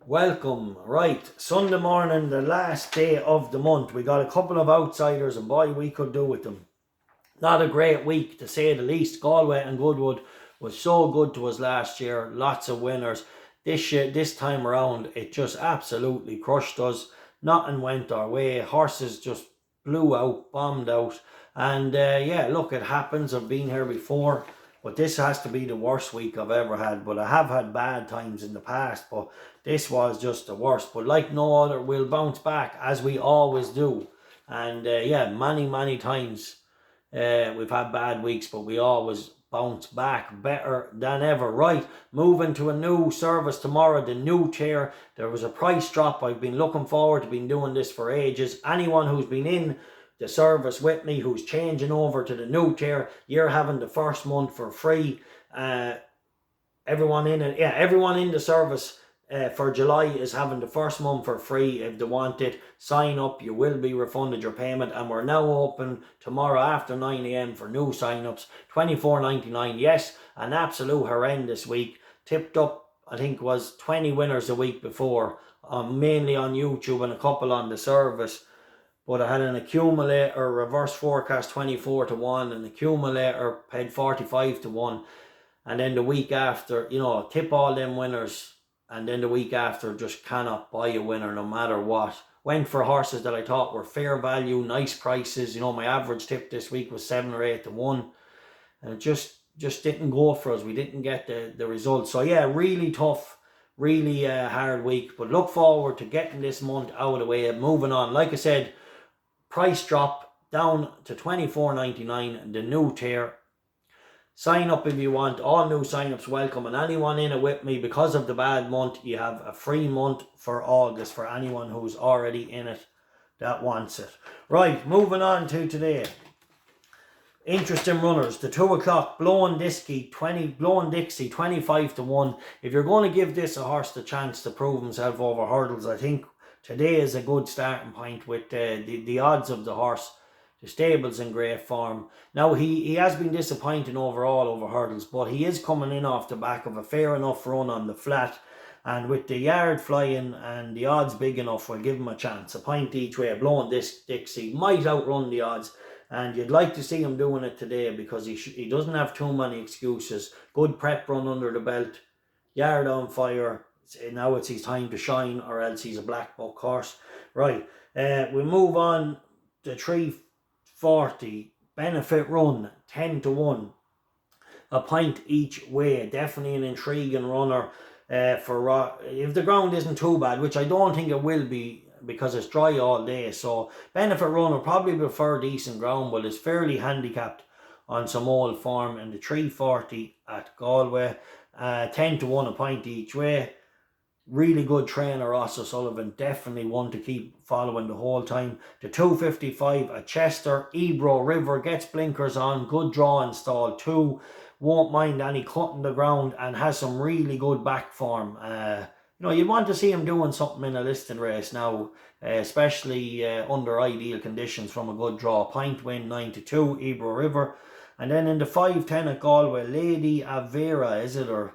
Welcome. Right, Sunday morning, the last day of the month. We got a couple of outsiders and boy, we could do with them. Not a great week to say the least. Galway and Goodwood was so good to us last year. Lots of winners. This time around, it just absolutely crushed us. Nothing went our way. Horses just blew out, bombed out. And yeah, look, it happens. I've been here before. But this has to be the worst week I've ever had. But I have had bad times in the past. But this was just the worst. But like no other, we'll bounce back as we always do. And yeah, many times we've had bad weeks. But we always bounce back better than ever. Right, moving to a new service tomorrow. The new chair. There was a price drop. I've been looking forward to been doing this for ages. Anyone who's been in the service with me who's changing over to the new tier, you're having the first month for free. Everyone in the service for July is having the first month for free. If they want it, sign up. You will be refunded your payment. And we're now open tomorrow after 9 AM for new sign-ups. $24.99. Yes, an absolute horrendous week. Tipped up, I think, was 20 winners the week before, mainly on YouTube and a couple on the service. But I had an accumulator, reverse forecast 24 to 1, an accumulator paid 45 to 1. And then the week after, you know, tip all them winners. And then the week after, just cannot buy a winner no matter what. Went for horses that I thought were fair value, nice prices. You know, my average tip this week was 7 or 8 to 1. And it just didn't go for us. We didn't get the results. So yeah, really tough, really hard week. But look forward to getting this month out of the way and moving on. Like I said, price drop down to $24.99, the new tier. Sign up if you want. All new sign-ups welcome. And anyone in it with me, because of the bad month, you have a free month for August for anyone who's already in it that wants it. Right, moving on to today. Interesting runners. The 2 o'clock, 𝗵𝗲𝗲𝗃 25 to 1. If you're going to give this a horse the chance to prove himself over hurdles, I think today is a good starting point with the odds of the horse. The stable's in great form. Now, he has been disappointing overall over hurdles, but he is coming in off the back of a fair enough run on the flat. And with the yard flying and the odds big enough, we'll give him a chance. A point each way. 𝗵𝗲𝗲𝗃 might outrun the odds. And you'd like to see him doing it today because he doesn't have too many excuses. Good prep run under the belt. Yard on fire. Now it's his time to shine, or else he's a black buck horse. Right, we move on to 340 benefit run 10 to 1, a point each way. Definitely an intriguing runner for if the ground isn't too bad, which I don't think it will be because it's dry all day. So benefit run will probably prefer decent ground, but is fairly handicapped on some old form in the 340 at Galway. 10 to 1, a point each way. Really good trainer, Ross O'Sullivan. Definitely one to keep following the whole time. The 255 at Chester. Ebro River gets blinkers on. Good draw installed too. Won't mind any cutting the ground and has some really good back form. You know, you'd want to see him doing something in a listed race now, especially under ideal conditions from a good draw. Point win 9 to 2, Ebro River. And then in the 510 at Galway, Lady Avera, is it, or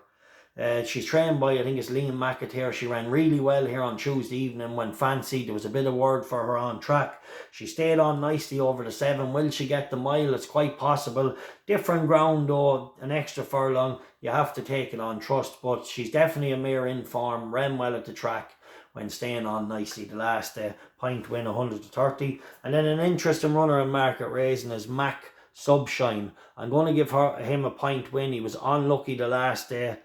she's trained by, I think it's 𝗵𝗵𝗲𝗀𝗃. She ran really well here on Tuesday evening when fancied. There was a bit of word for her on track. She stayed on nicely over the 7. Will she get the mile? It's quite possible. Different ground though, an extra furlong. You have to take it on trust, but she's definitely a mare in form. Ran well at the track when staying on nicely. The last point win 100 to 30. And then an interesting runner in market raising is Mac Subshine. I'm going to give him a point win. He was unlucky the last day.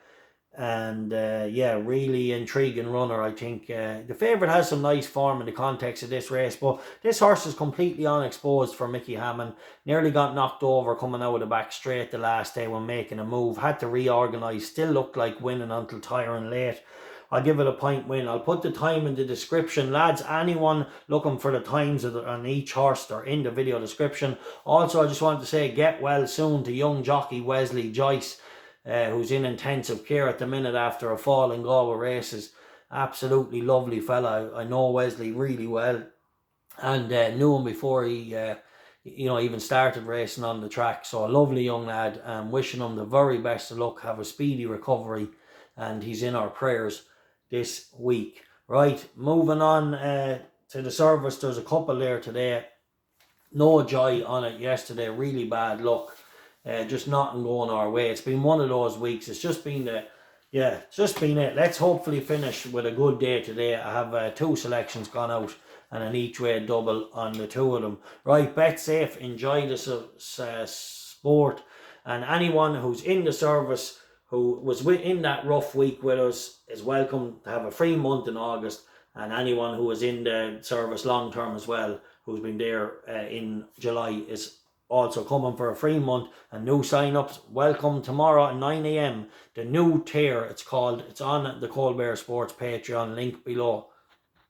And yeah, really intriguing runner, I think. The favourite has some nice form in the context of this race, but this horse is completely unexposed for Mickey Hammond. Nearly got knocked over coming out of the back straight the last day when making a move. Had to reorganise, still looked like winning until tiring late. I'll give it a point win. I'll put the time in the description. Lads, anyone looking for the times on each horse, they're in the video description. Also, I just wanted to say get well soon to young jockey Wesley Joyce, who's in intensive care at the minute after a fall in Galway races. Absolutely lovely fella. I know Wesley really well, and knew him before he even started racing on the track. So a lovely young lad, and wishing him the very best of luck. Have a speedy recovery, and he's in our prayers. this week. Right, moving on to the service. There's a couple there today. No joy on it yesterday. Really bad luck. Just nothing going our way. It's been one of those weeks. It's just been it's just been it. Let's hopefully finish with a good day today. I have 2 selections gone out and an each way double on the 2 of them. Right, bet safe. Enjoy the sport. And anyone who's in the service who was in that rough week with us is welcome to have a free month in August. And anyone who was in the service long term as well, who's been there in July, is also coming for a free month. And new sign-ups, welcome tomorrow at 9 AM. The new tier, it's called. It's on the Ковбер Sports Patreon, link below.